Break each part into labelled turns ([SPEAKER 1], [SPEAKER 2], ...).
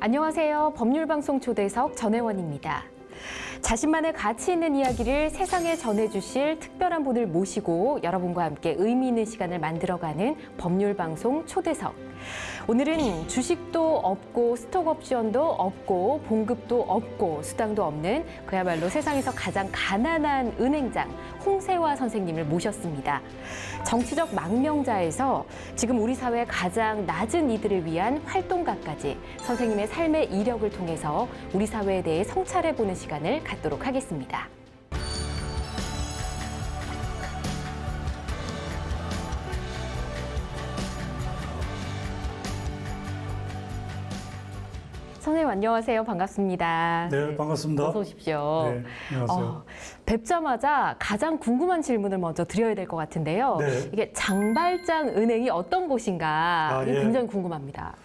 [SPEAKER 1] 안녕하세요. 법률방송 초대석 전혜원입니다. 자신만의 가치 있는 이야기를 세상에 전해주실 특별한 분을 모시고 여러분과 함께 의미 있는 시간을 만들어가는 법률방송 초대석. 오늘은 주식도 없고 스톡옵션도 없고 봉급도 없고 수당도 없는 그야말로 세상에서 가장 가난한 은행장 홍세화 선생님을 모셨습니다. 정치적 망명자에서 지금 우리 사회 가장 낮은 이들을 위한 활동가까지 선생님의 삶의 이력을 통해서 우리 사회에 대해 성찰해보는 시간을 갖도록 하겠습니다. 선생님 안녕하세요. 반갑습니다.
[SPEAKER 2] 네, 반갑습니다.
[SPEAKER 1] 어서 오십시오.
[SPEAKER 2] 네, 안녕하세요.
[SPEAKER 1] 뵙자마자 가장 궁금한 질문을 먼저 드려야 될 것 같은데요.
[SPEAKER 2] 네.
[SPEAKER 1] 이게 장발장 은행이 어떤 곳인가 이게
[SPEAKER 2] 예.
[SPEAKER 1] 굉장히 궁금합니다.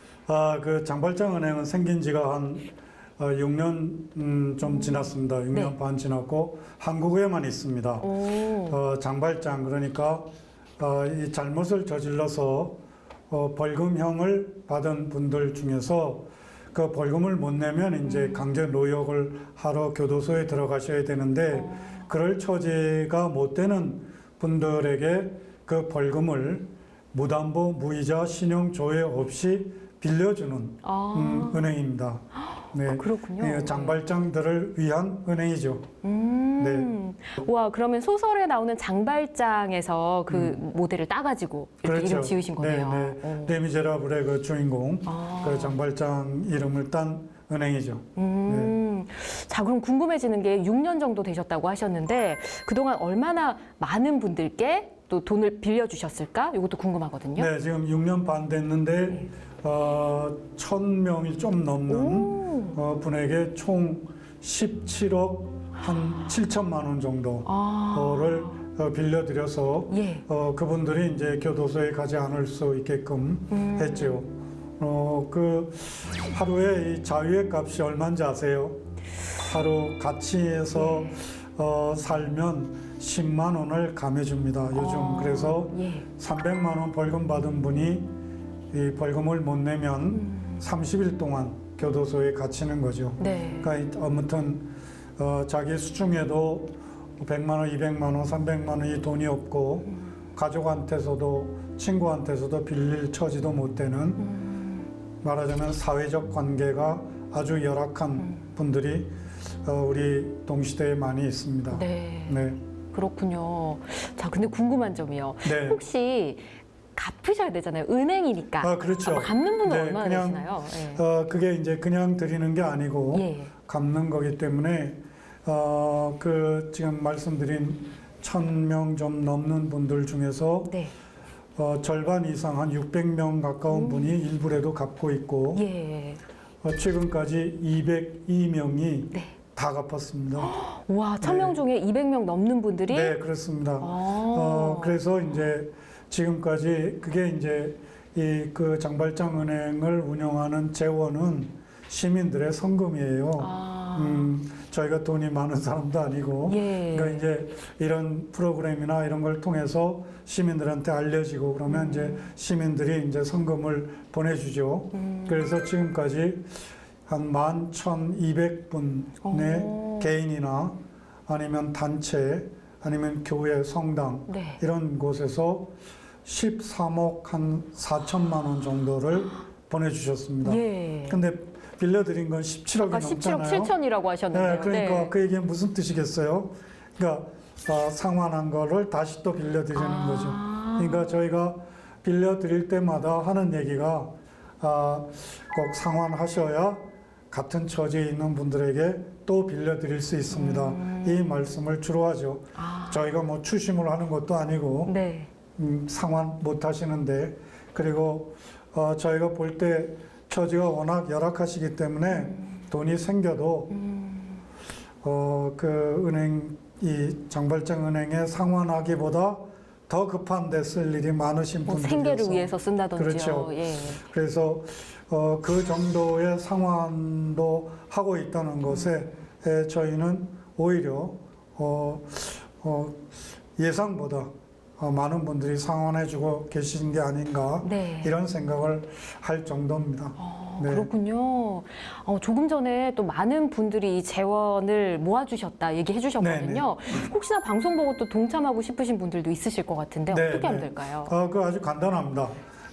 [SPEAKER 2] 그 장발장 은행은 생긴 지가 한 6년 좀 지났습니다. 6년
[SPEAKER 1] 네.
[SPEAKER 2] 반 지났고 한국에만 있습니다. 장발장 그러니까 이 잘못을 저질러서 벌금형을 받은 분들 중에서 그 벌금을 못 내면 이제 강제 노역을 하러 교도소에 들어가셔야 되는데 그럴 처지가 못 되는 분들에게 그 벌금을 무담보, 무이자, 신용 조회 없이 빌려주는 은행입니다. 네,
[SPEAKER 1] 그렇군요.
[SPEAKER 2] 네, 장발장들을 위한 은행이죠. 네.
[SPEAKER 1] 와, 그러면 소설에 나오는 장발장에서 그 모델을 따가지고 이렇게 이름 지으신 거네요.
[SPEAKER 2] 네, 네. 레미제라블의 그 주인공, 그 장발장 이름을 딴 은행이죠. 네.
[SPEAKER 1] 자, 그럼 궁금해지는 게 6년 정도 되셨다고 하셨는데 그동안 얼마나 많은 분들께 또 돈을 빌려주셨을까? 이것도 궁금하거든요.
[SPEAKER 2] 네, 지금 6년 반 됐는데 1,000명이 좀 넘는 분에게 총 17억 한 7천만 원 정도를 빌려드려서
[SPEAKER 1] 예.
[SPEAKER 2] 그분들이 이제 교도소에 가지 않을 수 있게끔 했죠. 그 하루에 이 자유의 값이 얼마인지 아세요? 하루 같이해서 살면 10만 원을 감해줍니다. 요즘 그래서
[SPEAKER 1] 예.
[SPEAKER 2] 300만 원 벌금 받은 분이 이 벌금을 못 내면 30일 동안 교도소에 갇히는 거죠.
[SPEAKER 1] 네.
[SPEAKER 2] 그러니까 아무튼 자기 수중에도 100만 원, 200만 원, 300만 원이 돈이 없고 가족한테서도 친구한테서도 빌릴 처지도 못 되는 말하자면 사회적 관계가 아주 열악한 분들이 우리 동시대에 많이 있습니다.
[SPEAKER 1] 네.
[SPEAKER 2] 네.
[SPEAKER 1] 그렇군요. 자, 근데 궁금한 점이요.
[SPEAKER 2] 네.
[SPEAKER 1] 혹시 갚으셔야 되잖아요. 은행이니까.
[SPEAKER 2] 그렇죠.
[SPEAKER 1] 갚는 분은
[SPEAKER 2] 네,
[SPEAKER 1] 얼마나
[SPEAKER 2] 그냥,
[SPEAKER 1] 되시나요? 네.
[SPEAKER 2] 그게 이제 그냥 드리는 게 아니고
[SPEAKER 1] 예.
[SPEAKER 2] 갚는 거기 때문에 그 지금 말씀드린 1,000명 좀 넘는 분들 중에서
[SPEAKER 1] 네.
[SPEAKER 2] 절반 이상 한 600명 가까운 분이 일부라도 갚고 있고
[SPEAKER 1] 예.
[SPEAKER 2] 최근까지 202명이
[SPEAKER 1] 네.
[SPEAKER 2] 다 갚았습니다.
[SPEAKER 1] 와, 1,000명 중에 200명 넘는 분들이
[SPEAKER 2] 네, 그렇습니다. 그래서 이제 지금까지 그게 이제 이 그 장발장 은행을 운영하는 재원은 시민들의 성금이에요. 저희가 돈이 많은 사람도 아니고,
[SPEAKER 1] 예.
[SPEAKER 2] 그러니까 이제 이런 프로그램이나 이런 걸 통해서 시민들한테 알려지고 그러면 이제 시민들이 이제 성금을 보내주죠. 그래서 지금까지 한 11,200분의 개인이나 아니면 단체 아니면 교회, 성당
[SPEAKER 1] 네.
[SPEAKER 2] 이런 곳에서 13억 한 4천만 원 정도를 보내주셨습니다.
[SPEAKER 1] 예.
[SPEAKER 2] 근데 빌려드린 건 17억이
[SPEAKER 1] 아까 17억
[SPEAKER 2] 넘잖아요.
[SPEAKER 1] 7천이라고 하셨는데요.
[SPEAKER 2] 네, 그러니까 그 얘기는 무슨 뜻이겠어요? 그러니까 상환한 거를 다시 또 빌려드리는 거죠. 그러니까 저희가 빌려드릴 때마다 하는 얘기가 꼭 상환하셔야 같은 처지에 있는 분들에게 또 빌려드릴 수 있습니다. 이 말씀을 주로 하죠. 저희가 뭐 추심을 하는 것도 아니고
[SPEAKER 1] 네.
[SPEAKER 2] 상환 못 하시는데 그리고 저희가 볼 때 처지가 워낙 열악하시기 때문에 돈이 생겨도 그 은행 이 장발장 은행에 상환하기보다 더 급한 데 쓸 일이 많으신
[SPEAKER 1] 뭐
[SPEAKER 2] 분들이어서
[SPEAKER 1] 생계를 위해서 쓴다든지요.
[SPEAKER 2] 그렇죠.
[SPEAKER 1] 예.
[SPEAKER 2] 그래서 그 정도의 상환도 하고 있다는 것에 저희는 오히려 예상보다 많은 분들이 상환해주고 계신 게 아닌가
[SPEAKER 1] 네.
[SPEAKER 2] 이런 생각을 할 정도입니다. 네.
[SPEAKER 1] 그렇군요. 조금 전에 또 많은 분들이 이 재원을 모아주셨다 얘기해 주셨거든요. 혹시나 방송 보고 또 동참하고 싶으신 분들도 있으실 것 같은데
[SPEAKER 2] 네,
[SPEAKER 1] 어떻게 하면
[SPEAKER 2] 네.
[SPEAKER 1] 될까요?
[SPEAKER 2] 그 아주 간단합니다.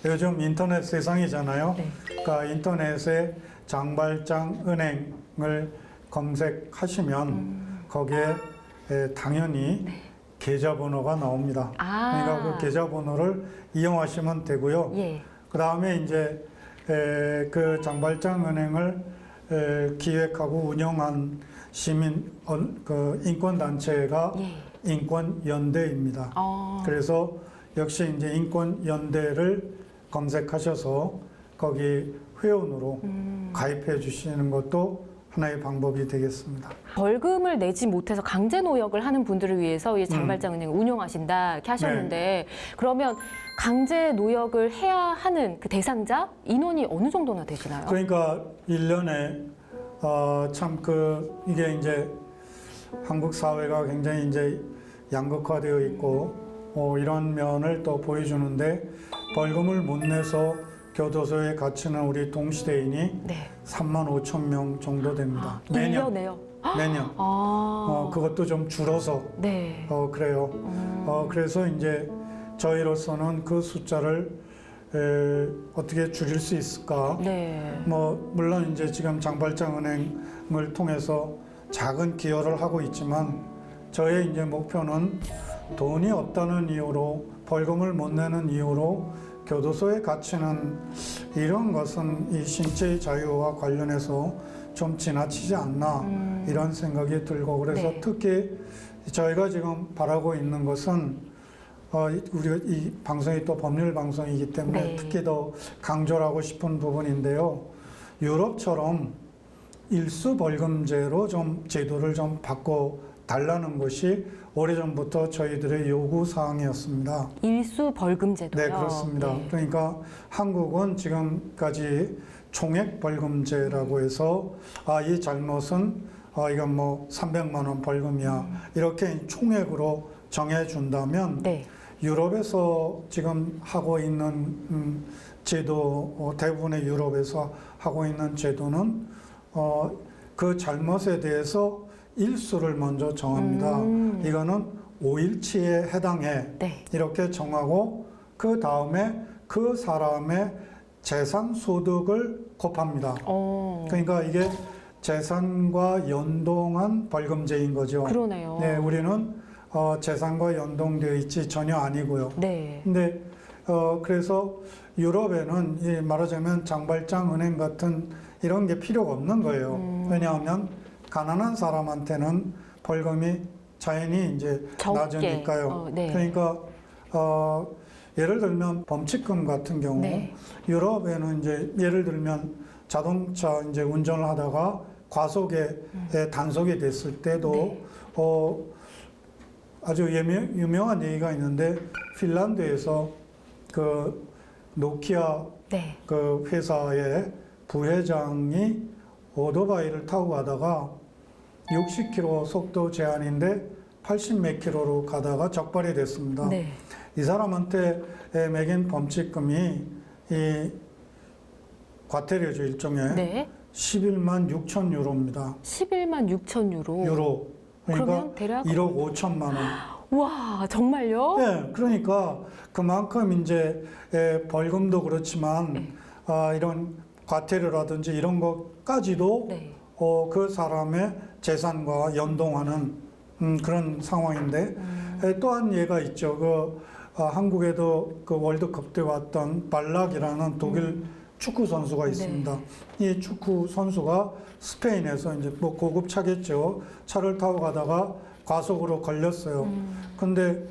[SPEAKER 2] 요즘 인터넷 세상이잖아요.
[SPEAKER 1] 네.
[SPEAKER 2] 그러니까 인터넷에 장발장 은행을 검색하시면 거기에 당연히 계좌번호가 나옵니다. 그러니까 그 계좌번호를 이용하시면 되고요.
[SPEAKER 1] 예.
[SPEAKER 2] 그 다음에 이제 그 장발장 은행을 기획하고 운영한 시민 그 인권단체가
[SPEAKER 1] 예.
[SPEAKER 2] 인권연대입니다. 그래서 역시 이제 인권연대를 검색하셔서 거기 회원으로 가입해 주시는 것도 하나의 방법이 되겠습니다.
[SPEAKER 1] 벌금을 내지 못해서 강제 노역을 하는 분들을 위해서 이 장발장은행을 운영하신다 이렇게 하셨는데 그러면 강제 노역을 해야 하는 그 대상자 인원이 어느 정도나 되시나요?
[SPEAKER 2] 그러니까 1년에 참 이게 이제 한국 사회가 굉장히 이제 양극화되어 있고 이런 면을 또 보여주는데 벌금을 못 내서 교도소에 갇히는 우리 동시대인이
[SPEAKER 1] 네.
[SPEAKER 2] 3만 5천 명 정도 됩니다. 매년.
[SPEAKER 1] 1년에요?
[SPEAKER 2] 매년. 그것도 좀 줄어서
[SPEAKER 1] 네.
[SPEAKER 2] 그래요. 그래서 이제 저희로서는 그 숫자를 어떻게 줄일 수 있을까?
[SPEAKER 1] 네.
[SPEAKER 2] 물론 이제 지금 장발장 은행을 통해서 작은 기여를 하고 있지만 저의 이제 목표는 돈이 없다는 이유로 벌금을 못 내는 이유로 교도소에 갇히는 이런 것은 이 신체의 자유와 관련해서 좀 지나치지 않나 이런 생각이 들고 그래서
[SPEAKER 1] 네.
[SPEAKER 2] 특히 저희가 지금 바라고 있는 것은 우리가 이 방송이 또 법률 방송이기 때문에
[SPEAKER 1] 네.
[SPEAKER 2] 특히 더 강조를 하고 싶은 부분인데요. 유럽처럼 일수 벌금제로 좀 제도를 좀 바꿔 달라는 것이 오래전부터 저희들의 요구 사항이었습니다.
[SPEAKER 1] 일수 벌금제도요?
[SPEAKER 2] 네, 그렇습니다.
[SPEAKER 1] 네.
[SPEAKER 2] 그러니까 한국은 지금까지 총액 벌금제라고 해서 이 잘못은 이건 300만 원 벌금이야. 이렇게 총액으로 정해준다면
[SPEAKER 1] 네.
[SPEAKER 2] 유럽에서 지금 하고 있는 제도, 대부분의 유럽에서 하고 있는 제도는 그 잘못에 대해서 일수를 먼저 정합니다. 이거는 5일치에 해당해.
[SPEAKER 1] 네.
[SPEAKER 2] 이렇게 정하고 그 다음에 그 사람의 재산 소득을 곱합니다. 그러니까 이게 재산과 연동한 벌금제인 거죠.
[SPEAKER 1] 그러네요.
[SPEAKER 2] 네, 우리는 재산과 연동되어 있지 전혀 아니고요.
[SPEAKER 1] 네.
[SPEAKER 2] 근데 그래서 유럽에는 말하자면 장발장 은행 같은 이런 게 필요가 없는 거예요. 왜냐하면 가난한 사람한테는 벌금이 자연히 이제
[SPEAKER 1] 적게.
[SPEAKER 2] 낮으니까요.
[SPEAKER 1] 네.
[SPEAKER 2] 그러니까 예를 들면 범칙금 같은 경우
[SPEAKER 1] 네.
[SPEAKER 2] 유럽에는 이제 예를 들면 자동차 이제 운전을 하다가 과속에 단속이 됐을 때도
[SPEAKER 1] 네.
[SPEAKER 2] 아주 유명한 얘기가 있는데 핀란드에서 그 노키아
[SPEAKER 1] 네.
[SPEAKER 2] 그 회사의 부회장이 오토바이를 타고 가다가 60km 속도 제한인데 80 몇 킬로로 가다가 적발이 됐습니다.
[SPEAKER 1] 네.
[SPEAKER 2] 이 사람한테 매긴 범칙금이 이 과태료죠 일종의
[SPEAKER 1] 네.
[SPEAKER 2] 11만 6천 유로입니다.
[SPEAKER 1] 11만 6천 유로.
[SPEAKER 2] 유로. 그러니까
[SPEAKER 1] 그러면 대략
[SPEAKER 2] 1억 5천만 원.
[SPEAKER 1] 와, 정말요?
[SPEAKER 2] 네, 그러니까 그만큼 이제 벌금도 그렇지만 이런 과태료라든지 이런 것까지도
[SPEAKER 1] 네.
[SPEAKER 2] 그 사람의 재산과 연동하는 그런 상황인데 또한 예가 있죠. 한국에도 그 월드컵 때 왔던 발락이라는 독일 축구 선수가 있습니다. 이 축구 선수가 스페인에서 이제 고급 차겠죠. 차를 타고 가다가 과속으로 걸렸어요. 근데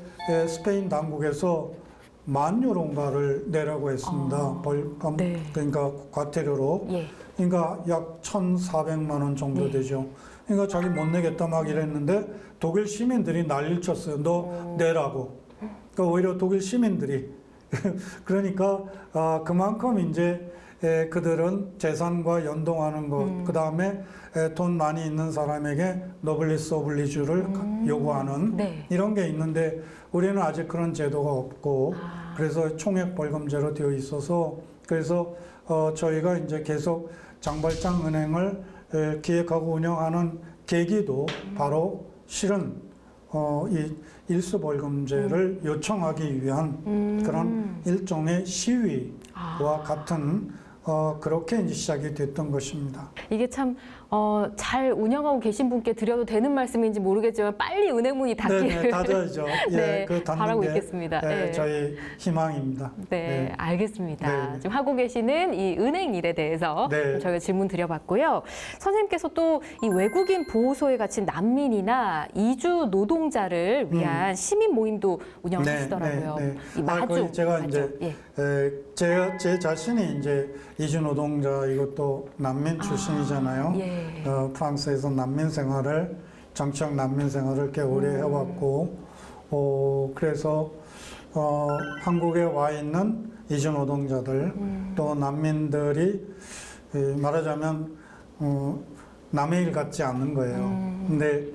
[SPEAKER 2] 스페인 당국에서 10,000유로인가를 내라고 했습니다. 벌금,
[SPEAKER 1] 네.
[SPEAKER 2] 그러니까 과태료로.
[SPEAKER 1] 예.
[SPEAKER 2] 그러니까 약 1,400만 원 정도 되죠. 그러니까 자기 못 내겠다 막 이랬는데 독일 시민들이 난리를 쳤어요. 너 내라고. 그러니까 오히려 독일 시민들이. 그러니까 그만큼 이제 그들은 재산과 연동하는 것, 그 다음에 돈 많이 있는 사람에게 노블리스 오블리주를 요구하는
[SPEAKER 1] 네.
[SPEAKER 2] 이런 게 있는데 우리는 아직 그런 제도가 없고 그래서 총액 벌금제로 되어 있어서 그래서 저희가 이제 계속 장발장 은행을 기획하고 운영하는 계기도 바로 실은 이 일수벌금제를 요청하기 위한 그런 일종의 시위와 같은 그렇게 이제 시작이 됐던 것입니다.
[SPEAKER 1] 이게 참 잘 운영하고 계신 분께 드려도 되는 말씀인지 모르겠지만 빨리 은행 문이 닫기를
[SPEAKER 2] 네네, 닫아야죠. 예,
[SPEAKER 1] 네,
[SPEAKER 2] 그 닫는
[SPEAKER 1] 바라고
[SPEAKER 2] 게
[SPEAKER 1] 있겠습니다. 네.
[SPEAKER 2] 저희 희망입니다.
[SPEAKER 1] 네, 알겠습니다.
[SPEAKER 2] 네.
[SPEAKER 1] 지금 하고 계시는 이 은행 일에 대해서
[SPEAKER 2] 네.
[SPEAKER 1] 저희가 질문 드려봤고요. 선생님께서 또 이 외국인 보호소에 갇힌 난민이나 이주 노동자를 위한 시민 모임도 운영하시더라고요.
[SPEAKER 2] 네.
[SPEAKER 1] 이 마중,
[SPEAKER 2] 거기 제가
[SPEAKER 1] 마중.
[SPEAKER 2] 이제
[SPEAKER 1] 예.
[SPEAKER 2] 제 자신이 이제 이주 노동자 이것도 난민 출신이잖아요.
[SPEAKER 1] 예.
[SPEAKER 2] 프랑스에서 난민 생활을 정치적 난민 생활을 꽤 오래 해왔고, 그래서 한국에 와 있는 이주 노동자들 또 난민들이 말하자면 남의 일 같지 않는 거예요. 근데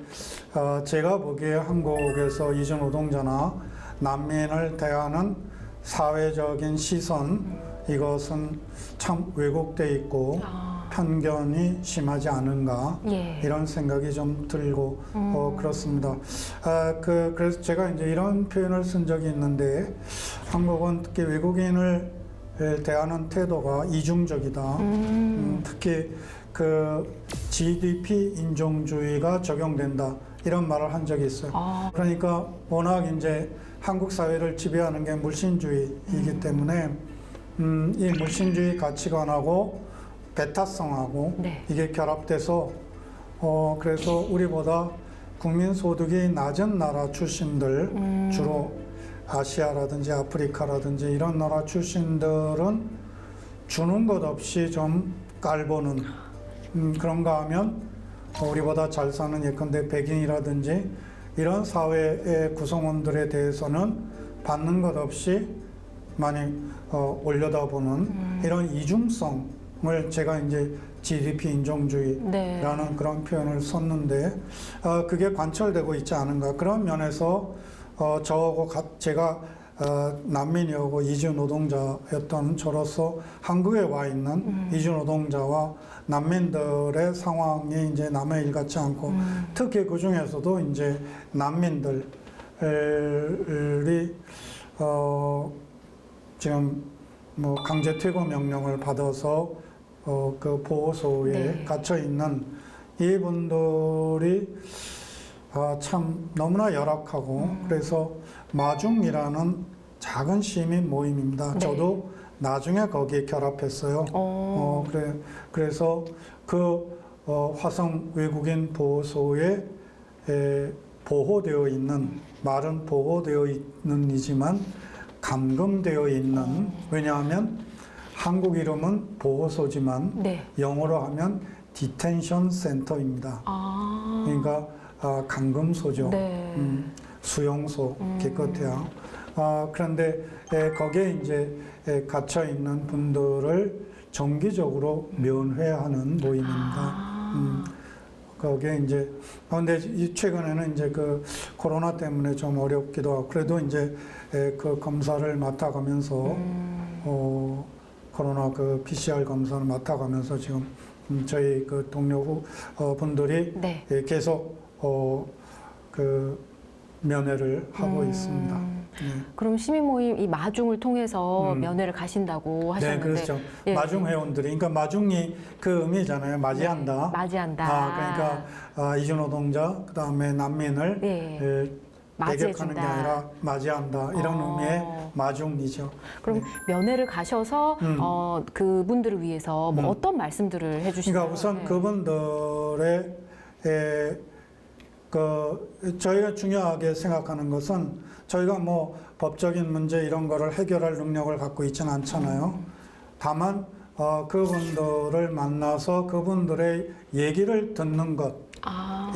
[SPEAKER 2] 제가 보기에 한국에서 이주 노동자나 난민을 대하는 사회적인 시선 이것은 참 왜곡돼 있고 편견이 심하지 않은가
[SPEAKER 1] 예.
[SPEAKER 2] 이런 생각이 좀 들고 그렇습니다. 그래서 제가 이제 이런 표현을 쓴 적이 있는데 한국은 특히 외국인을 대하는 태도가 이중적이다. 특히 그 GDP 인종주의가 적용된다 이런 말을 한 적이 있어요. 그러니까 워낙 이제 한국 사회를 지배하는 게 물신주의이기 때문에 이 물신주의 가치관하고 배타성하고
[SPEAKER 1] 네.
[SPEAKER 2] 이게 결합돼서 그래서 우리보다 국민 소득이 낮은 나라 출신들 주로 아시아라든지 아프리카라든지 이런 나라 출신들은 주는 것 없이 좀 깔보는 그런가 하면 우리보다 잘 사는 예컨대 백인이라든지 이런 사회의 구성원들에 대해서는 받는 것 없이 많이 올려다보는 이런 이중성을 제가 이제 GDP 인종주의라는
[SPEAKER 1] 네.
[SPEAKER 2] 그런 표현을 썼는데 그게 관철되고 있지 않은가 그런 면에서 저하고 제가 난민이었고 이주 노동자였던 저로서 한국에 와 있는 이주 노동자와 난민들의 상황이 이제 남의 일 같지 않고 특히 그 중에서도 이제 난민들이 지금 뭐 강제 퇴거 명령을 받아서 그 보호소에
[SPEAKER 1] 네.
[SPEAKER 2] 갇혀 있는 이분들이 참 너무나 열악하고 그래서 마중이라는 작은 시민 모임입니다.
[SPEAKER 1] 네.
[SPEAKER 2] 저도 나중에 거기에 결합했어요. 그래서 그 화성 외국인 보호소에 보호되어 있는 말은 보호되어 있는이지만 감금되어 있는 왜냐하면 한국 이름은 보호소지만
[SPEAKER 1] 네.
[SPEAKER 2] 영어로 하면 디텐션 센터입니다. 그러니까 감금소죠.
[SPEAKER 1] 네.
[SPEAKER 2] 수용소 기껏해야. 그런데 거기에 이제 갇혀 있는 분들을 정기적으로 면회하는 모임입니다. 거기에 이제 근데 최근에는 이제 그 코로나 때문에 좀 어렵기도 하고 그래도 이제 그 검사를 맡아가면서 코로나 그 PCR 검사를 맡아가면서 지금 저희 그 동료 분들이
[SPEAKER 1] 네.
[SPEAKER 2] 계속 그 면회를 하고 있습니다. 네.
[SPEAKER 1] 그럼 시민 모임 이 마중을 통해서 면회를 가신다고 하셨는데,
[SPEAKER 2] 네, 그렇죠.
[SPEAKER 1] 예.
[SPEAKER 2] 마중 회원들이, 그러니까 마중이 그 의미잖아요. 맞이한다.
[SPEAKER 1] 네, 맞이한다.
[SPEAKER 2] 그러니까 이주 노동자, 그 다음에 난민을
[SPEAKER 1] 네.
[SPEAKER 2] 배격하는 게
[SPEAKER 1] 맞이해준다.
[SPEAKER 2] 아니라 맞이한다. 이런 의미의 마중이죠.
[SPEAKER 1] 그럼 면회를 가셔서 그분들을 위해서 뭐 어떤 말씀들을 해주시나요?
[SPEAKER 2] 그러니까 우선
[SPEAKER 1] 네.
[SPEAKER 2] 그분들의 저희가 중요하게 생각하는 것은 저희가 뭐 법적인 문제 이런 거를 해결할 능력을 갖고 있지는 않잖아요. 다만 그분들을 만나서 그분들의 얘기를 듣는 것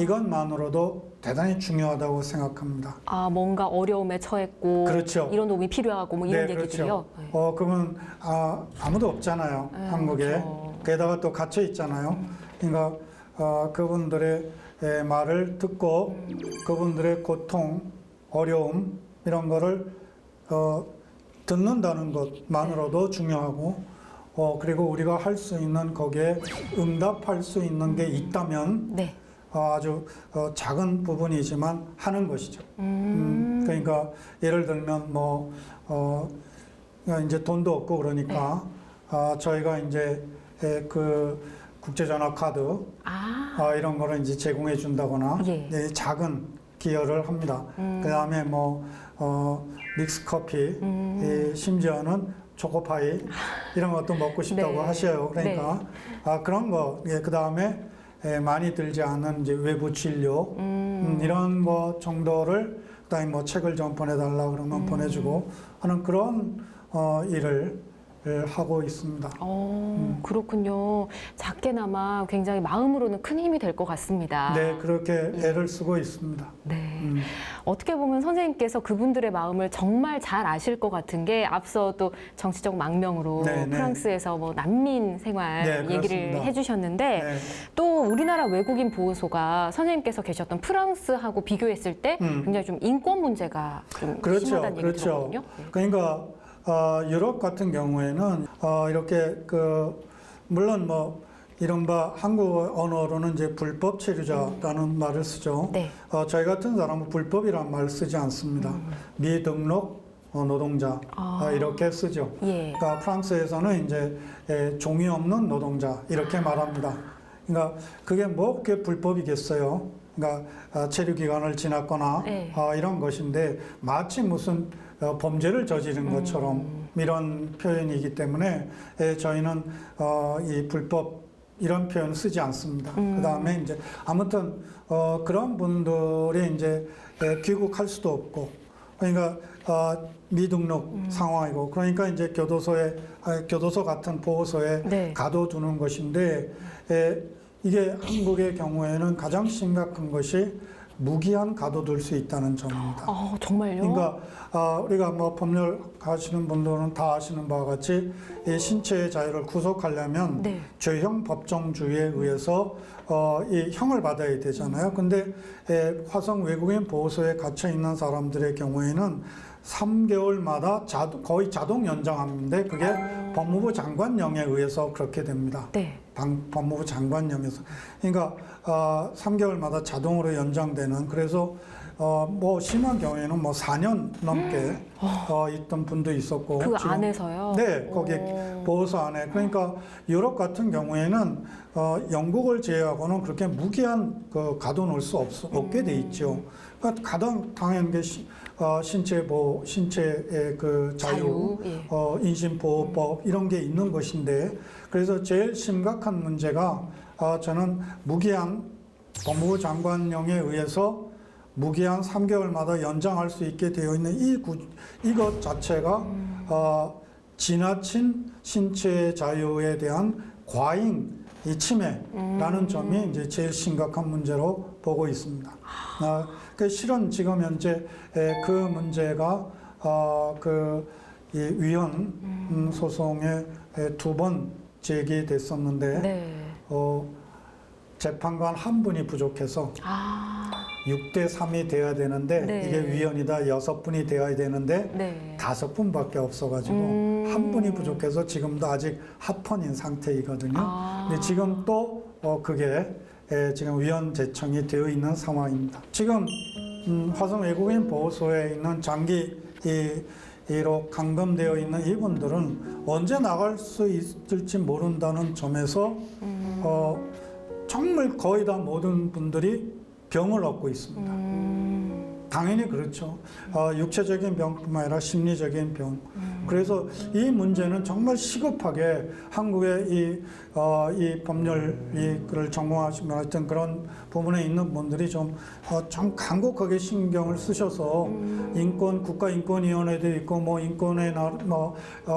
[SPEAKER 2] 이것만으로도 대단히 중요하다고 생각합니다.
[SPEAKER 1] 뭔가 어려움에 처했고
[SPEAKER 2] 그렇죠.
[SPEAKER 1] 이런 도움이 필요하고 뭐 이런
[SPEAKER 2] 네,
[SPEAKER 1] 얘기들이요.
[SPEAKER 2] 그렇죠. 그러면 아무도 없잖아요.
[SPEAKER 1] 네,
[SPEAKER 2] 한국에.
[SPEAKER 1] 그렇죠.
[SPEAKER 2] 게다가 또 갇혀 있잖아요. 그러니까 그분들의 말을 듣고 그분들의 고통, 어려움 이런 거를 듣는다는 것만으로도 중요하고 그리고 우리가 할 수 있는 거기에 응답할 수 있는 게 있다면
[SPEAKER 1] 네.
[SPEAKER 2] 아주 작은 부분이지만 하는 것이죠. 그러니까 예를 들면 뭐 이제 돈도 없고 그러니까 저희가 이제 그 국제전화 카드 이런 거를 이제 제공해 준다거나
[SPEAKER 1] 예.
[SPEAKER 2] 작은 기여를 합니다. 그다음에 뭐 믹스 커피, 심지어는 초코파이 이런 것도 먹고 싶다고
[SPEAKER 1] 네.
[SPEAKER 2] 하셔요. 그러니까 그런 거, 그다음에 많이 들지 않은 이제 외부 진료 이런 거 정도를 그다음에 뭐 책을 좀 보내달라 그러면 보내주고 하는 그런 일을 하고 있습니다.
[SPEAKER 1] 그렇군요. 작게나마 굉장히 마음으로는 큰 힘이 될 것 같습니다.
[SPEAKER 2] 네, 그렇게 애를 쓰고 있습니다.
[SPEAKER 1] 네. 어떻게 보면 선생님께서 그분들의 마음을 정말 잘 아실 것 같은 게 앞서 또 정치적 망명으로
[SPEAKER 2] 네, 네.
[SPEAKER 1] 프랑스에서 뭐 난민 생활
[SPEAKER 2] 네,
[SPEAKER 1] 얘기를
[SPEAKER 2] 그렇습니다.
[SPEAKER 1] 해주셨는데
[SPEAKER 2] 네.
[SPEAKER 1] 또 우리나라 외국인 보호소가 선생님께서 계셨던 프랑스하고 비교했을 때 굉장히 좀 인권 문제가 좀
[SPEAKER 2] 그렇죠,
[SPEAKER 1] 심하다는 얘기
[SPEAKER 2] 그렇죠.
[SPEAKER 1] 들었거든요. 네.
[SPEAKER 2] 그러니까 유럽 같은 경우에는 이렇게 물론 뭐 이른바 한국 언어로는 이제 불법 체류자라는 말을 쓰죠.
[SPEAKER 1] 네.
[SPEAKER 2] 저희 같은 사람은 불법이란 말 쓰지 않습니다. 미등록 노동자 이렇게 쓰죠.
[SPEAKER 1] 예.
[SPEAKER 2] 그러니까 프랑스에서는 이제 종이 없는 노동자 이렇게 말합니다. 그러니까 그게 뭐 그게 불법이겠어요. 그러니까 체류 기간을 지났거나
[SPEAKER 1] 네.
[SPEAKER 2] 이런 것인데 마치 무슨 범죄를 저지른 것처럼 이런 표현이기 때문에 저희는 이 불법 이런 표현을 쓰지 않습니다. 그다음에 이제 아무튼 그런 분들이 이제 귀국할 수도 없고 그러니까 미등록 상황이고 그러니까 이제 교도소 같은 보호소에
[SPEAKER 1] 네.
[SPEAKER 2] 가둬두는 것인데 이게 한국의 경우에는 가장 심각한 것이 무기한 가둬둘 수 있다는 점입니다.
[SPEAKER 1] 정말요?
[SPEAKER 2] 그러니까 우리가 뭐 법률 하시는 분들은 다 아시는 바와 같이 이 신체의 자유를 구속하려면
[SPEAKER 1] 네.
[SPEAKER 2] 죄형 법정주의에 의해서 이 형을 받아야 되잖아요. 근데 화성 외국인 보호소에 갇혀 있는 사람들의 경우에는 3개월마다 거의 자동 연장하는데 그게 법무부 장관령에 의해서 그렇게 됩니다.
[SPEAKER 1] 네.
[SPEAKER 2] 법무부 장관령에서. 그러니까 3개월마다 자동으로 연장되는 그래서 뭐 심한 경우에는 뭐 4년 넘게 있던 분도 있었고
[SPEAKER 1] 그
[SPEAKER 2] 지금,
[SPEAKER 1] 안에서요?
[SPEAKER 2] 네, 거기 보호소 안에. 그러니까 유럽 같은 경우에는 영국을 제외하고는 그렇게 무기한 가둬놓을 수 없게 돼 있죠. 그러니까 가장 당연한 게 신체 보호, 신체의 그 자유,
[SPEAKER 1] 예.
[SPEAKER 2] 인신보호법 이런 게 있는 것인데 그래서 제일 심각한 문제가 저는 무기한 법무부 장관령에 의해서 무기한 3개월마다 연장할 수 있게 되어 있는 이것 자체가 지나친 신체 자유에 대한 과잉 이 침해라는 점이 이제 제일 심각한 문제로 보고 있습니다. 그 실은 지금 현재 그 문제가 이 위헌 소송에 2번 제기됐었는데
[SPEAKER 1] 네.
[SPEAKER 2] 재판관 한 분이 부족해서 6대 3이 돼야 되는데
[SPEAKER 1] 네.
[SPEAKER 2] 이게 위헌이다 6분이 되어야 되는데
[SPEAKER 1] 네.
[SPEAKER 2] 5분밖에 없어가지고 한 분이 부족해서 지금도 아직 합헌인 상태이거든요. 근데 지금 또 그게 지금 위헌 제청이 되어 있는 상황입니다. 지금 화성 외국인 보호소에 있는 장기로 감금되어 있는 이분들은 언제 나갈 수 있을지 모른다는 점에서 정말 거의 다 모든 분들이 병을 얻고 있습니다. 당연히 그렇죠. 육체적인 병뿐만 아니라 심리적인 병. 그래서 이 문제는 정말 시급하게 한국의 이 법률을 전공하시면 하여튼 그런 부분에 있는 분들이 좀 간곡하게 신경을 쓰셔서 국가인권위원회도 있고 뭐 인권의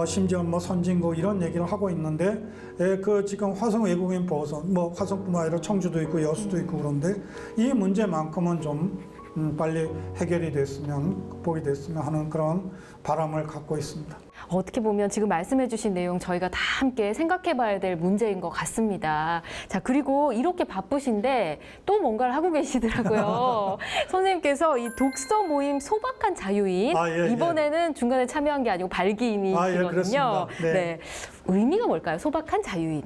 [SPEAKER 2] 심지어 뭐 선진국 이런 얘기를 하고 있는데 그 지금 화성 외국인 보호소 뭐 화성뿐만 아니라 청주도 있고 여수도 있고 그런데 이 문제만큼은 좀 빨리 해결이 됐으면 극복이 됐으면 하는 그런 바람을 갖고 있습니다.
[SPEAKER 1] 어떻게 보면 지금 말씀해주신 내용 저희가 다 함께 생각해봐야 될 문제인 것 같습니다. 자, 그리고 이렇게 바쁘신데 또 뭔가를 하고 계시더라고요. 선생님께서 이 독서 모임 소박한 자유인
[SPEAKER 2] 예.
[SPEAKER 1] 이번에는 중간에 참여한 게 아니고 발기인이시거든요.
[SPEAKER 2] 그렇습니다. 네.
[SPEAKER 1] 의미가 뭘까요? 소박한 자유인.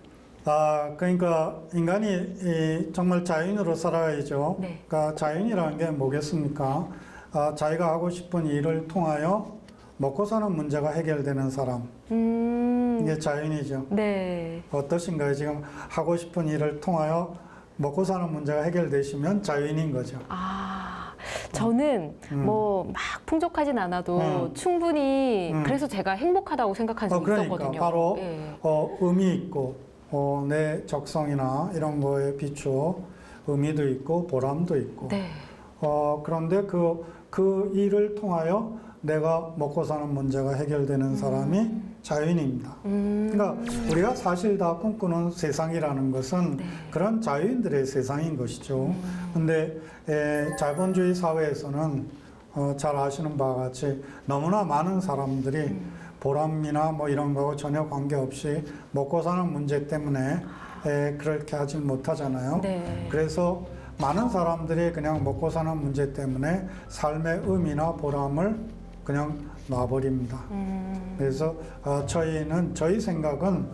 [SPEAKER 2] 그러니까 인간이 정말 자연으로 살아야죠.
[SPEAKER 1] 네.
[SPEAKER 2] 그러니까 자연이라는 게 뭐겠습니까? 자기가 하고 싶은 일을 통하여 먹고 사는 문제가 해결되는 사람. 이게 자연이죠.
[SPEAKER 1] 네.
[SPEAKER 2] 어떠신가요? 지금 하고 싶은 일을 통하여 먹고 사는 문제가 해결되시면 자연인 거죠.
[SPEAKER 1] 저는 뭐 막 풍족하진 않아도 충분히 그래서 제가 행복하다고 생각한 적이
[SPEAKER 2] 그러니까
[SPEAKER 1] 있었거든요.
[SPEAKER 2] 바로
[SPEAKER 1] 예.
[SPEAKER 2] 의미 있고 내 적성이나 이런 거에 비추어 의미도 있고 보람도 있고.
[SPEAKER 1] 네.
[SPEAKER 2] 그런데 그 일을 통하여 내가 먹고 사는 문제가 해결되는 사람이 자연입니다. 그러니까 우리가 사실 다 꿈꾸는 세상이라는 것은 그런 자유인들의 세상인 것이죠. 근데 자본주의 사회에서는 잘 아시는 바와 같이 너무나 많은 사람들이 보람이나 뭐 이런 거하고 전혀 관계없이 먹고 사는 문제 때문에 그렇게 하지 못하잖아요.
[SPEAKER 1] 네.
[SPEAKER 2] 그래서 많은 사람들이 그냥 먹고 사는 문제 때문에 삶의 의미나 보람을 그냥 놔버립니다. 그래서 저희 생각은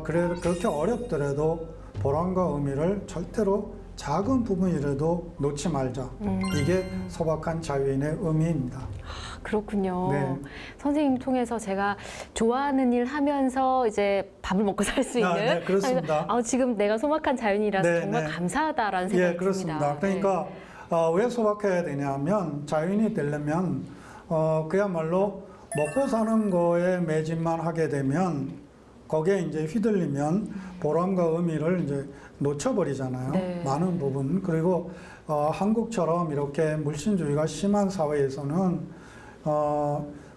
[SPEAKER 2] 그래도 그렇게 어렵더라도 보람과 의미를 절대로 작은 부분이라도 놓지 말자. 이게 소박한 자유인의 의미입니다.
[SPEAKER 1] 그렇군요.
[SPEAKER 2] 네.
[SPEAKER 1] 선생님 통해서 제가 좋아하는 일 하면서 이제 밥을 먹고 살 수 있는.
[SPEAKER 2] 네, 그렇습니다.
[SPEAKER 1] 지금 내가 소박한 자연이라서
[SPEAKER 2] 네,
[SPEAKER 1] 정말
[SPEAKER 2] 네.
[SPEAKER 1] 감사하다라는 생각이
[SPEAKER 2] 그렇습니다.
[SPEAKER 1] 듭니다.
[SPEAKER 2] 그러니까 왜 소박해야 되냐면 자연이 되려면 그야말로 먹고 사는 거에 매진만 하게 되면 거기에 이제 휘둘리면 보람과 의미를 이제 놓쳐버리잖아요.
[SPEAKER 1] 네.
[SPEAKER 2] 많은 부분. 그리고 한국처럼 이렇게 물신주의가 심한 사회에서는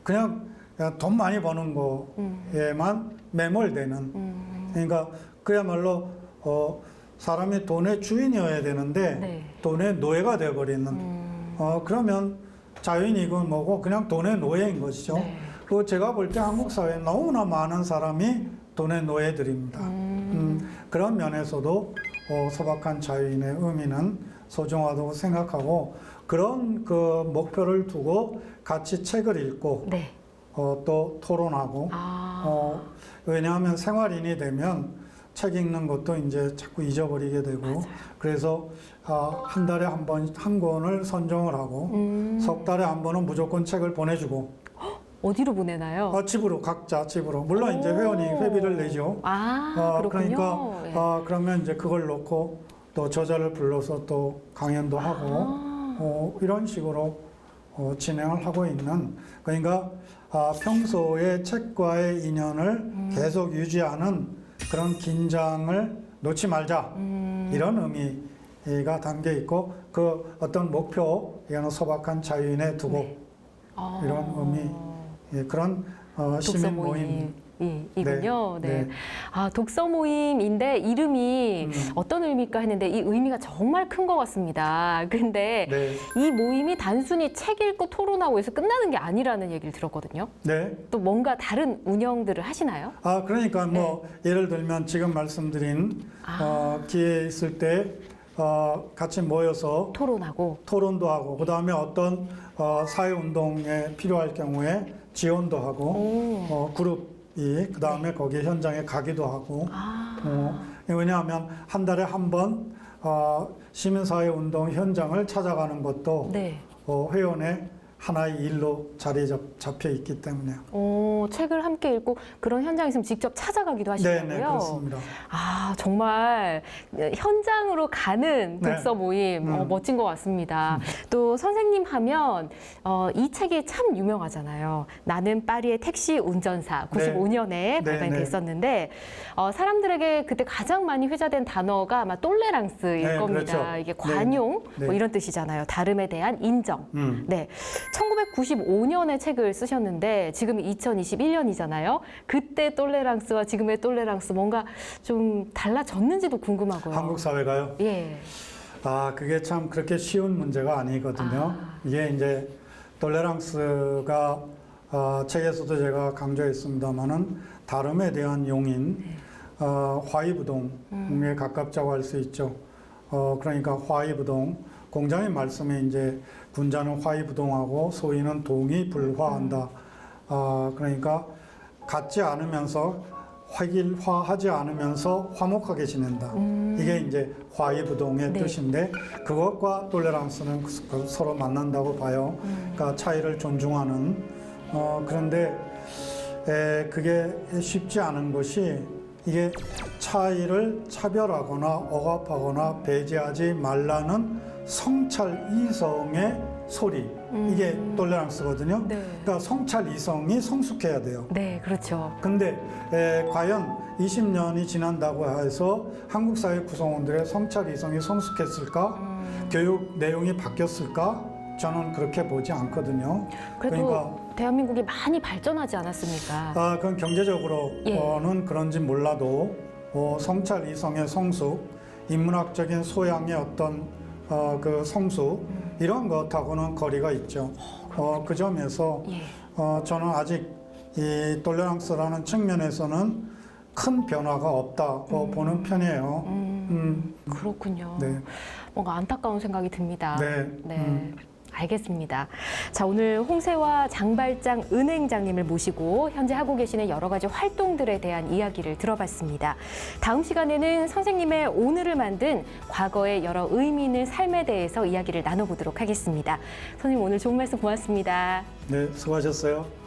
[SPEAKER 2] 그냥 돈 많이 버는 거에만 매몰되는. 그러니까 그야말로 사람이 돈의 주인이어야 되는데
[SPEAKER 1] 네.
[SPEAKER 2] 돈의 노예가 되어버리는. 그러면 자유인이건 뭐고 그냥 돈의 노예인 것이죠.
[SPEAKER 1] 네.
[SPEAKER 2] 그리고 제가 볼 때 한국 사회에 너무나 많은 사람이 돈의 노예들입니다. 그런 면에서도 소박한 자유인의 의미는 소중하다고 생각하고 그런 그 목표를 두고 같이 책을 읽고
[SPEAKER 1] 네.
[SPEAKER 2] 또 토론하고 왜냐하면 생활인이 되면 책 읽는 것도 이제 자꾸 잊어버리게 되고 그래서 한 달에 한 번 한 권을 선정을 하고 석 달에 한 번은 무조건 책을 보내주고
[SPEAKER 1] 어디로 보내나요?
[SPEAKER 2] 집으로 각자 집으로 물론 이제 회원이 회비를 내죠.
[SPEAKER 1] 그렇군요.
[SPEAKER 2] 그러니까
[SPEAKER 1] 예.
[SPEAKER 2] 그러면 이제 그걸 놓고 또 저자를 불러서 또 강연도 하고 이런 식으로 진행을 하고 있는 그러니까 평소에 책과의 인연을 계속 유지하는 그런 긴장을 놓지 말자 이런 의미가 담겨 있고 그 어떤 목표 이거는 소박한 자유인에 두고 이런 의미 그런 시민 모임
[SPEAKER 1] 이군요.
[SPEAKER 2] 네.
[SPEAKER 1] 네. 독서 모임인데 이름이 어떤 의미일까 했는데 이 의미가 정말 큰 것 같습니다. 근데
[SPEAKER 2] 네.
[SPEAKER 1] 이 모임이 단순히 책 읽고 토론하고 해서 끝나는 게 아니라는 얘기를 들었거든요.
[SPEAKER 2] 네.
[SPEAKER 1] 또 뭔가 다른 운영들을 하시나요?
[SPEAKER 2] 그러니까 뭐 예를 들면 지금 말씀드린 기회 있을 때 같이 모여서
[SPEAKER 1] 토론하고.
[SPEAKER 2] 토론도 하고 그다음에 어떤 사회 운동에 필요할 경우에 지원도 하고 그룹이 그다음에 거기 현장에 가기도 하고 왜냐하면 한 달에 한 번 시민사회 운동 현장을 찾아가는 것도
[SPEAKER 1] 네.
[SPEAKER 2] 회원의 하나의 일로 자리 잡혀 있기 때문에요.
[SPEAKER 1] 책을 함께 읽고 그런 현장에 있으면 직접 찾아가기도 하시고요.
[SPEAKER 2] 네, 그렇습니다.
[SPEAKER 1] 정말 현장으로 가는
[SPEAKER 2] 네.
[SPEAKER 1] 독서 모임 멋진 것 같습니다. 또 선생님 하면 이 책이 참 유명하잖아요. 나는 파리의 택시 운전사 95년에 발간됐었는데 사람들에게 그때 가장 많이 회자된 단어가 아마 똘레랑스일
[SPEAKER 2] 네,
[SPEAKER 1] 겁니다.
[SPEAKER 2] 그렇죠.
[SPEAKER 1] 이게 관용
[SPEAKER 2] 네.
[SPEAKER 1] 뭐 이런 뜻이잖아요. 다름에 대한 인정. 네. 1995년에 책을 쓰셨는데 지금 2021년이잖아요. 그때 똘레랑스와 지금의 똘레랑스 뭔가 좀 달라졌는지도 궁금하고요.
[SPEAKER 2] 한국 사회가요?
[SPEAKER 1] 예.
[SPEAKER 2] 그게 참 그렇게 쉬운 문제가 아니거든요. 이게 이제 톨레랑스가 책에서도 제가 강조했습니다만은 다름에 대한 용인, 화이부동에 가깝다고 할 수 있죠. 그러니까 화이부동, 공자의 말씀에 이제 군자는 화이부동하고 소인은 동이 불화한다. 그러니까 같지 않으면서 화길화하지 않으면서 화목하게 지낸다. 이게 이제 화이부동의
[SPEAKER 1] 네.
[SPEAKER 2] 뜻인데 그것과 톨레랑스는 서로 만난다고 봐요. 그러니까 차이를 존중하는. 그런데 그게 쉽지 않은 것이 이게 차이를 차별하거나 억압하거나 배제하지 말라는 성찰 이성의 소리. 이게 톨레랑스거든요.
[SPEAKER 1] 네.
[SPEAKER 2] 그러니까 성찰 이성이 성숙해야 돼요.
[SPEAKER 1] 네, 그렇죠.
[SPEAKER 2] 근데 과연 20년이 지난다고 해서 한국 사회 구성원들의 성찰 이성이 성숙했을까? 교육 내용이 바뀌었을까? 저는 그렇게 보지 않거든요.
[SPEAKER 1] 그래도
[SPEAKER 2] 그러니까
[SPEAKER 1] 대한민국이 많이 발전하지 않았습니까?
[SPEAKER 2] 그건 경제적으로는 그런지 몰라도 성찰 이성의 성숙, 인문학적인 소양의 어떤 그 성숙 이런 것하고는 거리가 있죠. 그 점에서
[SPEAKER 1] 예.
[SPEAKER 2] 저는 아직 이 톨레랑스라는 측면에서는 큰 변화가 없다고 보는 편이에요.
[SPEAKER 1] 그렇군요.
[SPEAKER 2] 네.
[SPEAKER 1] 뭔가 안타까운 생각이 듭니다.
[SPEAKER 2] 네.
[SPEAKER 1] 알겠습니다. 자, 오늘 홍세화 장발장 은행장님을 모시고 현재 하고 계시는 여러 가지 활동들에 대한 이야기를 들어봤습니다. 다음 시간에는 선생님의 오늘을 만든 과거의 여러 의미 있는 삶에 대해서 이야기를 나눠보도록 하겠습니다. 선생님 오늘 좋은 말씀 고맙습니다.
[SPEAKER 2] 네, 수고하셨어요.